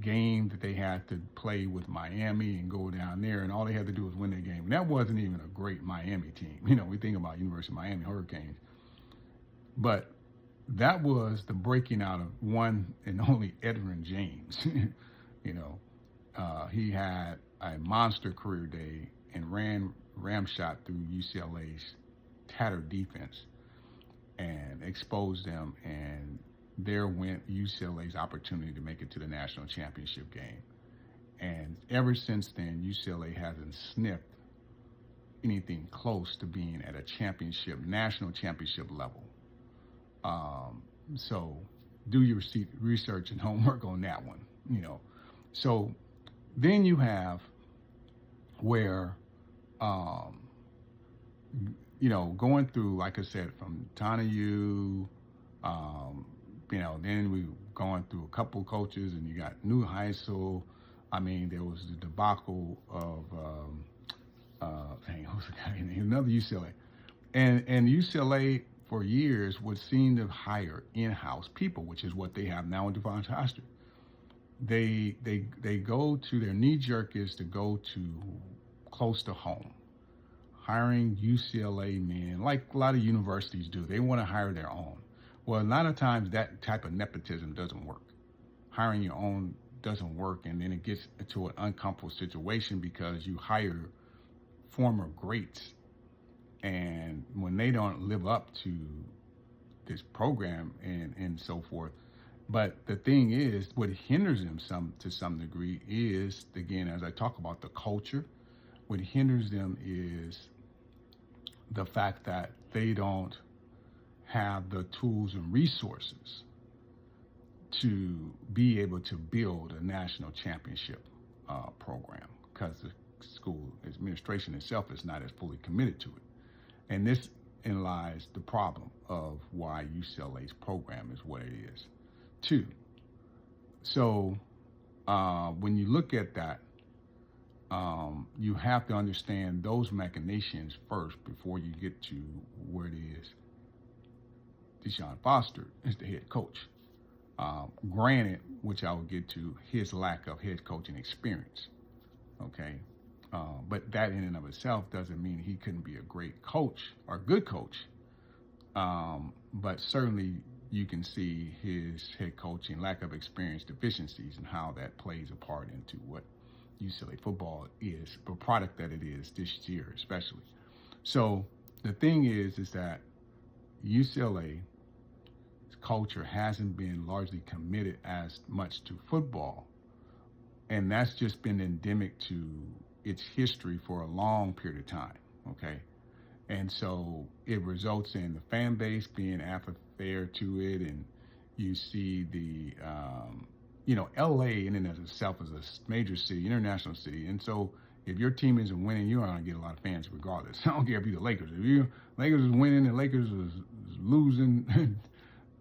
game that they had to play with Miami and go down there, and all they had to do was win their game. And that wasn't even a great Miami team. We think about University of Miami Hurricanes, but that was the breaking out of one and only Edgerrin James. He had a monster career day and ran ramshot through UCLA's tattered defense and exposed them, and there went UCLA's opportunity to make it to the national championship game. And ever since then, UCLA hasn't sniffed anything close to being at a national championship level. So do your research and homework on that one. So then you have where, going through, like I said, from Tanayu, then we going through a couple coaches, and you got New Heisel. There was the debacle of, what was the guy name? Another UCLA. And UCLA for years would seem to hire in-house people, which is what they have now with Devon Hester. They go to, their knee-jerk is to go to close to home, hiring UCLA men, like a lot of universities do. They want to hire their own. Well, a lot of times that type of nepotism doesn't work. Hiring your own doesn't work, and then it gets into an uncomfortable situation because you hire former greats, and when they don't live up to this program and so forth. But the thing is, what hinders them to some degree is, again, as I talk about the culture, what hinders them is the fact that they don't have the tools and resources to be able to build a national championship program, because the school administration itself is not as fully committed to it. And this lies the problem of why UCLA's program is what it is, too. So when you look at that, you have to understand those machinations first before you get to where it is. Deshaun Foster is the head coach. Granted, which I will get to, his lack of head coaching experience. Okay. But that in and of itself doesn't mean he couldn't be a great coach or good coach. But certainly you can see his head coaching lack of experience deficiencies and how that plays a part into what UCLA football is, the product that it is this year especially. So the thing is that UCLA's culture hasn't been largely committed as much to football. And that's just been endemic to its history for a long period of time, okay? And so it results in the fan base being apathetic to it, and you see the, LA in and of itself is a major city, international city, and so if your team isn't winning, you're going to get a lot of fans regardless. I don't care if you're the Lakers. If you Lakers is winning and Lakers is losing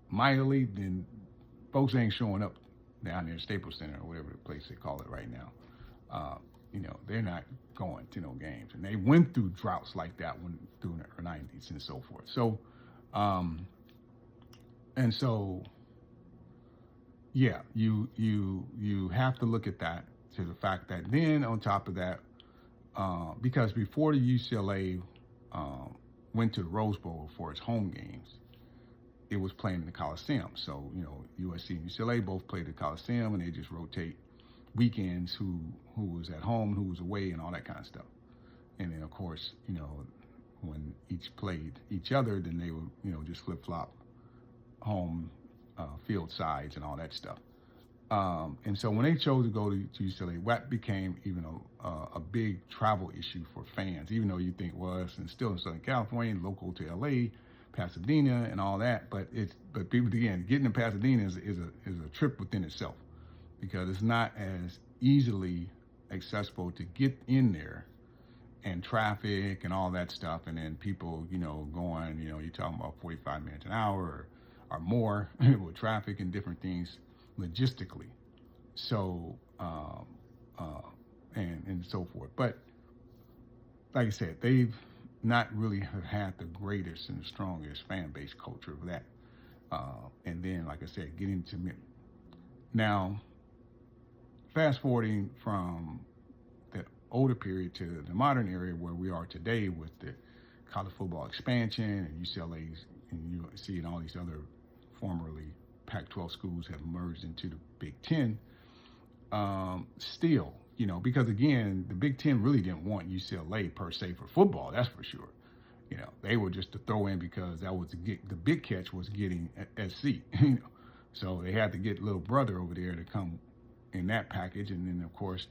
mightily, then folks ain't showing up down there at Staples Center or whatever the place they call it right now. They're not going to no games. And they went through droughts like that through the 90s and so forth. So, you have to look at that, to the fact that then on top of that, because before the UCLA went to the Rose Bowl for its home games, it was playing in the Coliseum. So, USC and UCLA both played the Coliseum, and they just rotate weekends who was at home, who was away, and all that kind of stuff. And then, of course, when each played each other, then they would, just flip-flop home field sides and all that stuff. And so when they chose to go to UCLA, that became even a big travel issue for fans, even though you think, well, it's still in Southern California, local to LA, Pasadena, and all that. But people, again, getting to Pasadena is a trip within itself, because it's not as easily accessible to get in there, and traffic and all that stuff. And then people, going, you're talking about 45 minutes an hour or more with traffic and different things logistically. So, and so forth. But like I said, they've not really had the greatest and the strongest fan base culture of that. And then, like I said, getting to now, fast forwarding from the older period to the modern era where we are today with the college football expansion and UCLA's and USC and all these other formerly Pac-12 schools have merged into the Big Ten. Still, because again, the Big Ten really didn't want UCLA per se for football. That's for sure. They were just to throw in because that was the big catch was getting SC. So they had to get little brother over there to come in that package, and then of course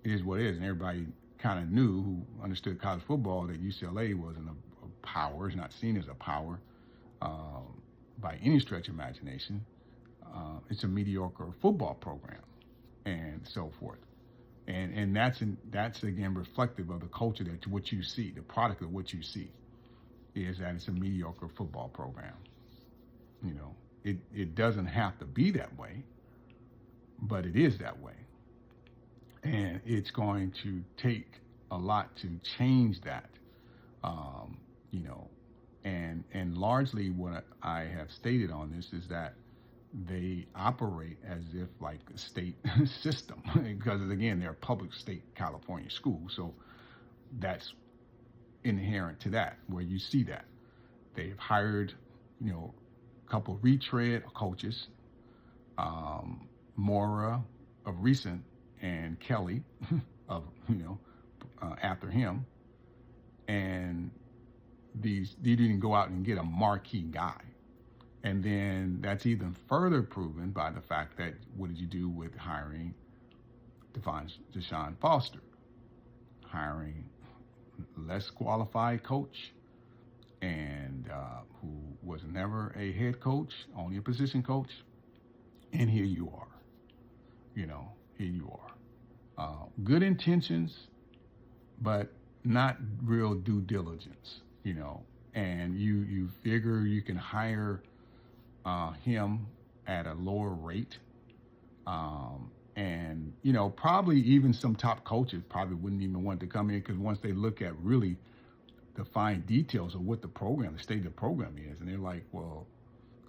it is what it is, and everybody kind of knew who understood college football that UCLA wasn't a power. It's not seen as a power by any stretch of imagination. It's a mediocre football program, and so forth. And that's again reflective of the culture that what you see, the product of what you see, is that it's a mediocre football program. It doesn't have to be that way, but it is that way. And it's going to take a lot to change that, and largely what I have stated on this is that they operate as if like a state system because again, they're a public state California school. So that's inherent to that, where you see that. They've hired, a couple of retread coaches, Mora of recent and Kelly of, after him. And they didn't go out and get a marquee guy. And then that's even further proven by the fact that what did you do with hiring Deshaun Foster? Hiring less qualified coach and who was never a head coach, only a position coach. And here you are, here you are. Good intentions, but not real due diligence, and you figure you can hire him at a lower rate. And, probably even some top coaches probably wouldn't even want to come in because once they look at really the fine details of what the state of the program is, and they're like, well,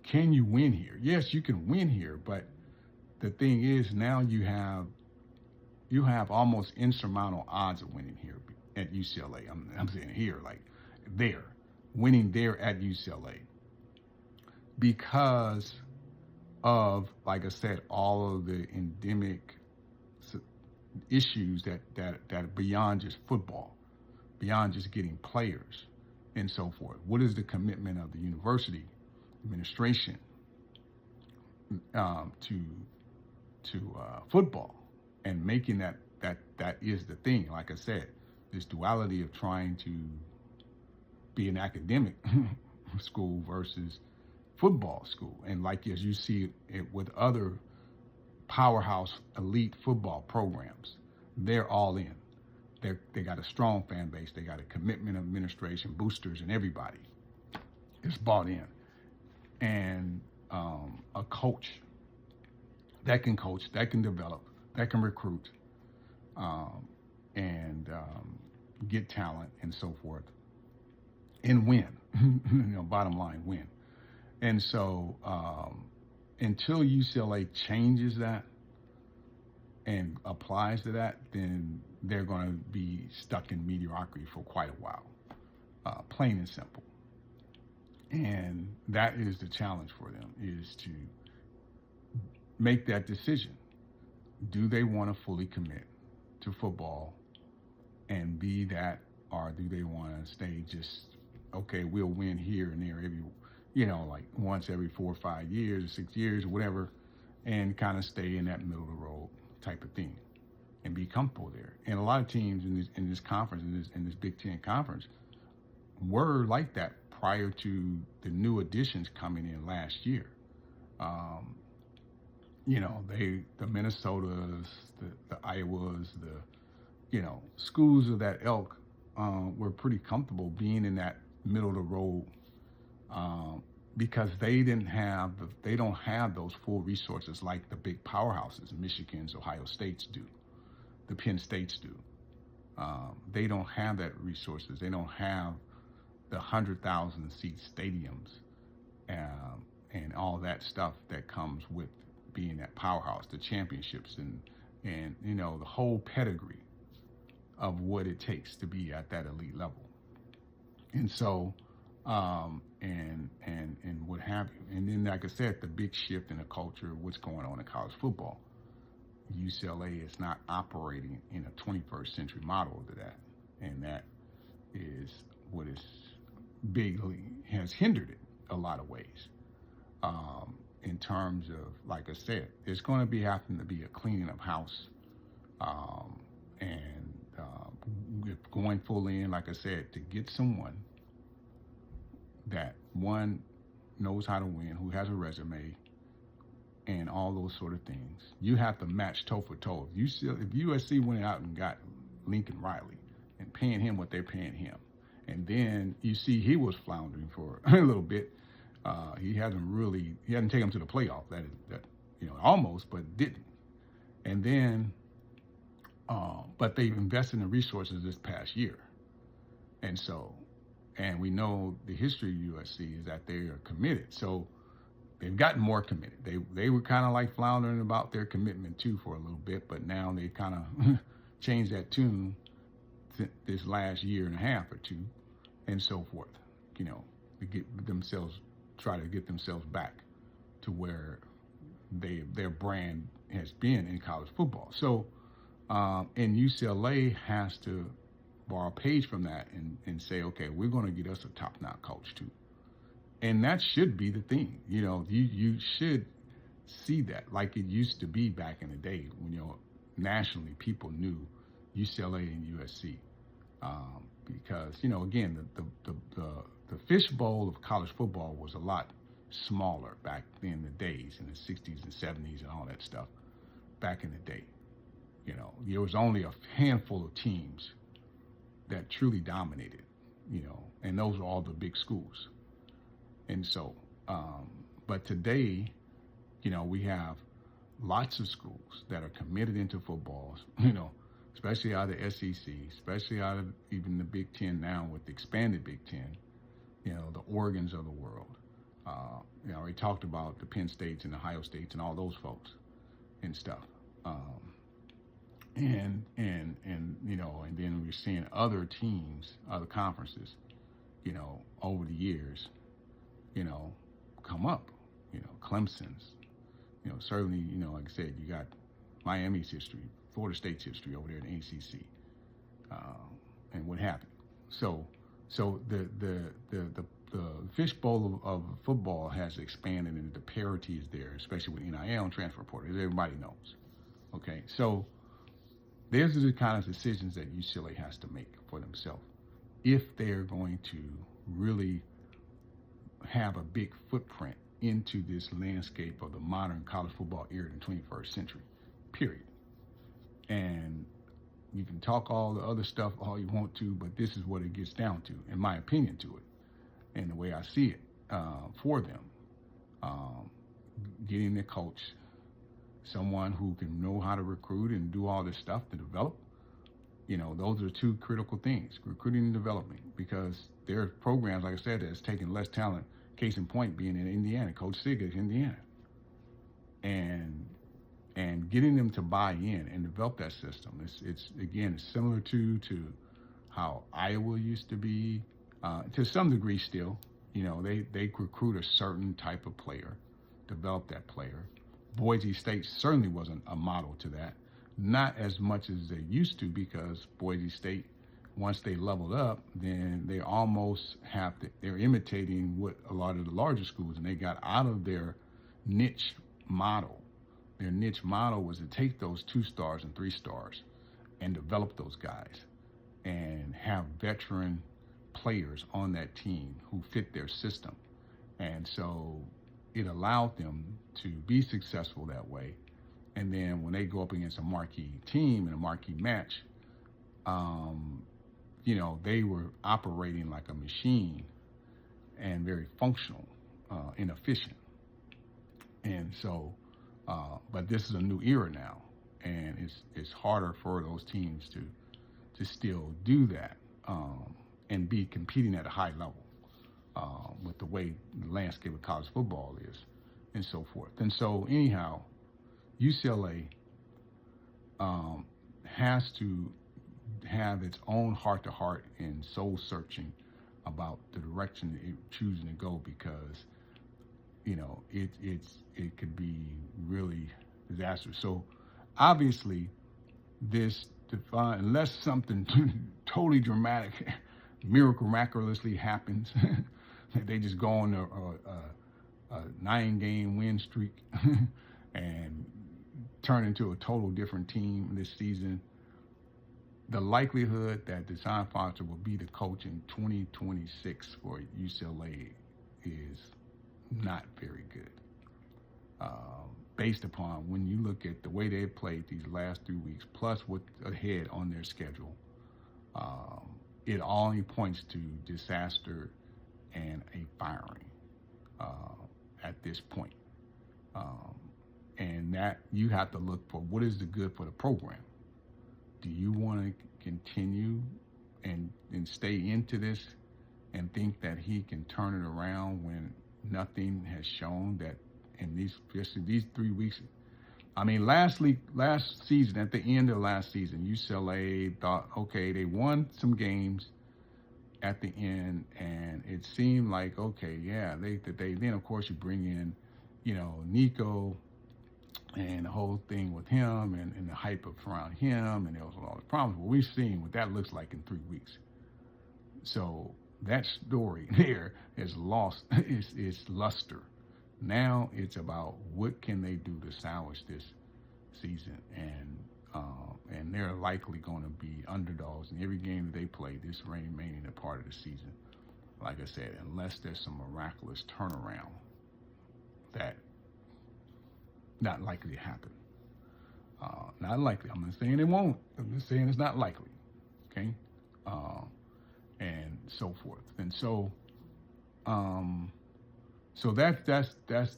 can you win here? Yes, you can win here, but the thing is now you have almost insurmountable odds of winning here at UCLA. I'm saying here, like winning there at UCLA because of, like I said, all of the endemic issues that are beyond just football, beyond just getting players and so forth. What is the commitment of the university administration to football and making that is the thing? Like I said, this duality of trying to be an academic school versus football school. And like as you see it with other powerhouse elite football programs, they're all in. They got a strong fan base. They got a commitment of administration, boosters, and everybody is bought in. And a coach that can develop, that can recruit, and get talent and so forth, and win. Bottom line, win. And so until UCLA changes that and applies to that, then they're going to be stuck in mediocrity for quite a while, plain and simple. And that is the challenge for them, is to make that decision. Do they want to fully commit to football and be that, or do they want to stay just, okay, we'll win here and there every, like once every 4 or 5 years or 6 years or whatever, and kind of stay in that middle of the road type of thing and be comfortable there. And a lot of teams in this conference, in this Big Ten conference, were like that prior to the new additions coming in last year. The Minnesotas, the Iowas, the schools of that ilk were pretty comfortable being in that middle of the road because they don't have those full resources like the big powerhouses, Michigan's, Ohio States do, the Penn States do. They don't have that resources. They don't have the 100,000 seat stadiums and all that stuff that comes with being that powerhouse, the championships and and the whole pedigree of what it takes to be at that elite level. And so, and what have you. And then, like I said, the big shift in the culture of what's going on in college football. UCLA is not operating in a 21st century model of that, and that is what is bigly has hindered it a lot of ways. In terms of, like I said, there's going to be having to be a cleaning of house, and going full in, like I said, to get someone that one knows how to win, who has a resume, and all those sort of things. You have to match toe for toe. If USC went out and got Lincoln Riley and paying him what they're paying him, and then you see he was floundering for a little bit. He hadn't taken him to the playoff. That almost, but didn't. And then, but they invested in the resources this past year, and we know the history of USC is that they are committed. So they've gotten more committed. They were kind of like floundering about their commitment too for a little bit, but now they kind of changed that tune this last year and a half or two, and so forth. To try to get themselves back to where their brand has been in college football. So, and UCLA has to borrow a page from that and say, okay, we're going to get us a top-notch coach too. And that should be the thing. You should see that like it used to be back in the day when, nationally people knew UCLA and USC. Because, again, the fishbowl of college football was a lot smaller back in the days, in the 60s and 70s and all that stuff back in the day. There was only a handful of teams that truly dominated, and those were all the big schools. And so, but today, we have lots of schools that are committed into football, especially out of the SEC, especially out of even the Big Ten now with the expanded Big Ten, the Oregons of the world. We talked about the Penn States and Ohio States and all those folks and stuff. And then we're seeing other teams, other conferences, over the years, come up, Clemson's, certainly, like I said, you got Miami's history, Florida State's history over there in the ACC, and what have you. So the fishbowl of football has expanded, and the parity is there, especially with NIL and transfer portal, as everybody knows. Okay, so these are the kind of decisions that UCLA has to make for themselves if they're going to really have a big footprint into this landscape of the modern college football era in the 21st century, period. And you can talk all the other stuff all you want to, but this is what it gets down to, in my opinion, to it, and the way I see it for them. Getting the coach, someone who can know how to recruit and do all this stuff to develop, those are two critical things, recruiting and development, because there are programs, like I said, that's taking less talent, case in point being in Indiana, Coach Sig is Indiana. And getting them to buy in and develop that system, it's similar to how Iowa used to be, to some degree still. They recruit a certain type of player, develop that player. Boise State certainly wasn't a model to that, not as much as they used to, because Boise State, once they leveled up, then they almost they're imitating what a lot of the larger schools, and they got out of their niche model. Their niche model was to take those 2 stars and 3 stars and develop those guys and have veteran players on that team who fit their system. And so it allowed them to be successful that way. And then when they go up against a marquee team in a marquee match, they were operating like a machine and very functional and efficient. And so, but this is a new era now, and it's harder for those teams to still do that and be competing at a high level with the way the landscape of college football is and so forth. And so anyhow, UCLA has to have its own heart-to-heart and soul-searching about the direction it's choosing to go, because it could be really disastrous. So obviously, this define unless something totally dramatic, miraculously happens, that they just go on a 9-game win streak and turn into a total different team this season. The likelihood that Deshaun Foster will be the coach in 2026 for UCLA is not very good. Based upon when you look at the way they played these last 3 weeks, plus what's ahead on their schedule, it only points to disaster and a firing at this point. And that you have to look for what is the good for the program. Do you want to continue and stay into this and think that he can turn it around when nothing has shown that in these 3 weeks? I mean, last season, at the end of last season, UCLA thought, okay, they won some games at the end, and it seemed like, okay, yeah, they then of course you bring in, Nico and the whole thing with him and the hype around him, and there was all the problems. Well, we've seen what that looks like in 3 weeks. So that story there is lost its luster. Now it's about what can they do to salvage this season, and they're likely going to be underdogs in every game that they play this remaining a part of the season. Like I said, unless there's some miraculous turnaround, that not likely to happen. Not likely. I'm not saying it won't. I'm just saying it's not likely. Okay, and so forth. And so, so that's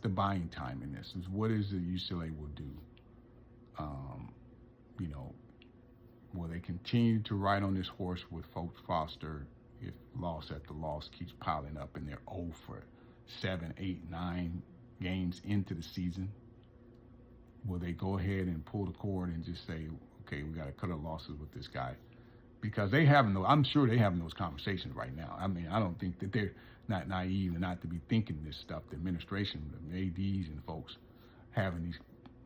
the buying time in this. Is what is it UCLA will do? Will they continue to ride on this horse with Foster if loss after loss keeps piling up and they're 0 for 7, 8, 9 games into the season? Will they go ahead and pull the cord and just say, okay, we got to cut our losses with this guy? Because I'm sure they having those conversations right now. I mean, I don't think that they're not naive and not to be thinking this stuff. The administration, the ADs and folks having these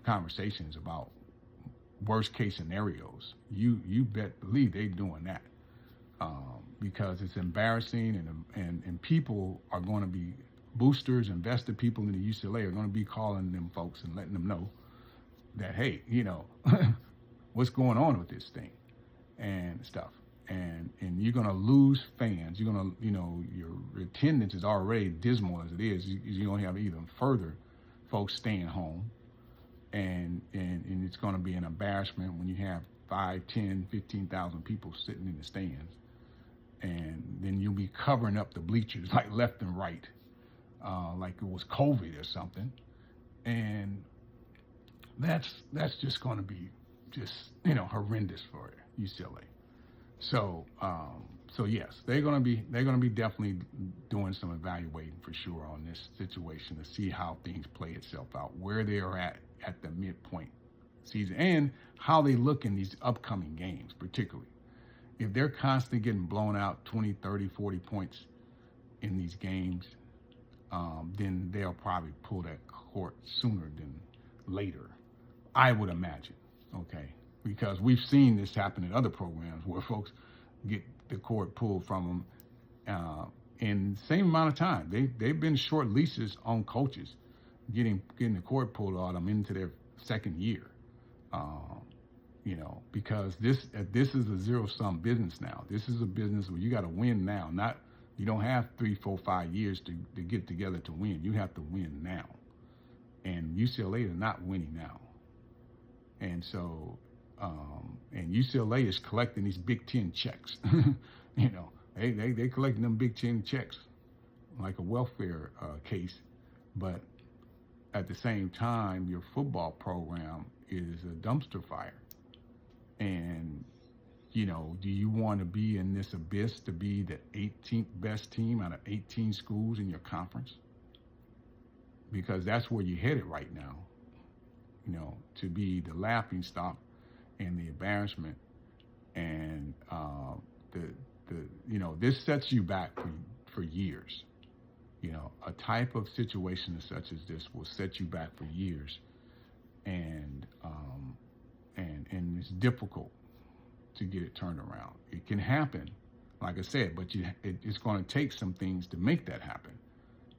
conversations about worst case scenarios. You believe they're doing that, because it's embarrassing, and people are going to be boosters, invested people in the UCLA are going to be calling them folks and letting them know that, hey, what's going on with this thing and stuff. And you're going to lose fans. You're going to, your attendance is already dismal as it is. You're going to have even further folks staying home. And it's going to be an embarrassment when you have 5, 10, 15,000 people sitting in the stands. And then you'll be covering up the bleachers like left and right, like it was COVID or something. And that's just going to be just, horrendous for UCLA. So yes, they're going to be definitely doing some evaluating for sure on this situation to see how things play itself out, where they are at the midpoint season, and how they look in these upcoming games, particularly. If they're constantly getting blown out 20, 30, 40 points in these games, then they'll probably pull that court sooner than later, I would imagine, okay? Because we've seen this happen in other programs where folks get the court pulled from them in the same amount of time. They've been short leases on coaches getting the court pulled on them into their second year, because this is a zero-sum business now. This is a business where you got to win now. You don't have 3, 4, 5 years to get together to win. You have to win now, and UCLA is not winning now, and so. And UCLA is collecting these Big Ten checks. They collecting them Big Ten checks like a welfare case. But at the same time, your football program is a dumpster fire. And, do you want to be in this abyss to be the 18th best team out of 18 schools in your conference? Because that's where you're headed right now, to be the laughing stock and the embarrassment and this sets you back for years. A type of situation such as this will set you back for years, and it's difficult to get it turned around. It can happen, like I said, but it's going to take some things to make that happen.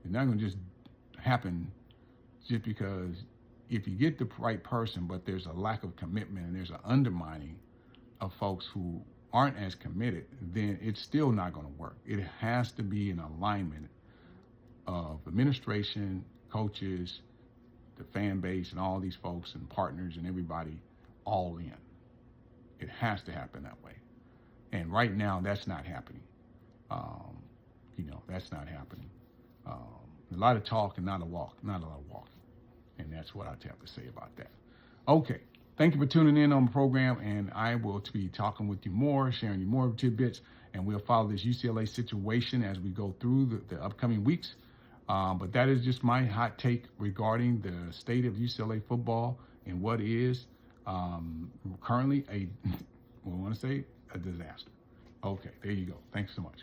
It's not going to just happen just because if you get the right person, but there's a lack of commitment and there's an undermining of folks who aren't as committed, then it's still not going to work. It has to be an alignment of administration, coaches, the fan base, and all these folks and partners and everybody all in. It has to happen that way. And right now, that's not happening. That's not happening. A lot of talk and not a lot of walking. And that's what I have to say about that. Okay. Thank you for tuning in on the program, and I will be talking with you more, sharing you more tidbits, and we'll follow this UCLA situation as we go through the upcoming weeks. But that is just my hot take regarding the state of UCLA football and what is currently a disaster. Okay, there you go. Thanks so much.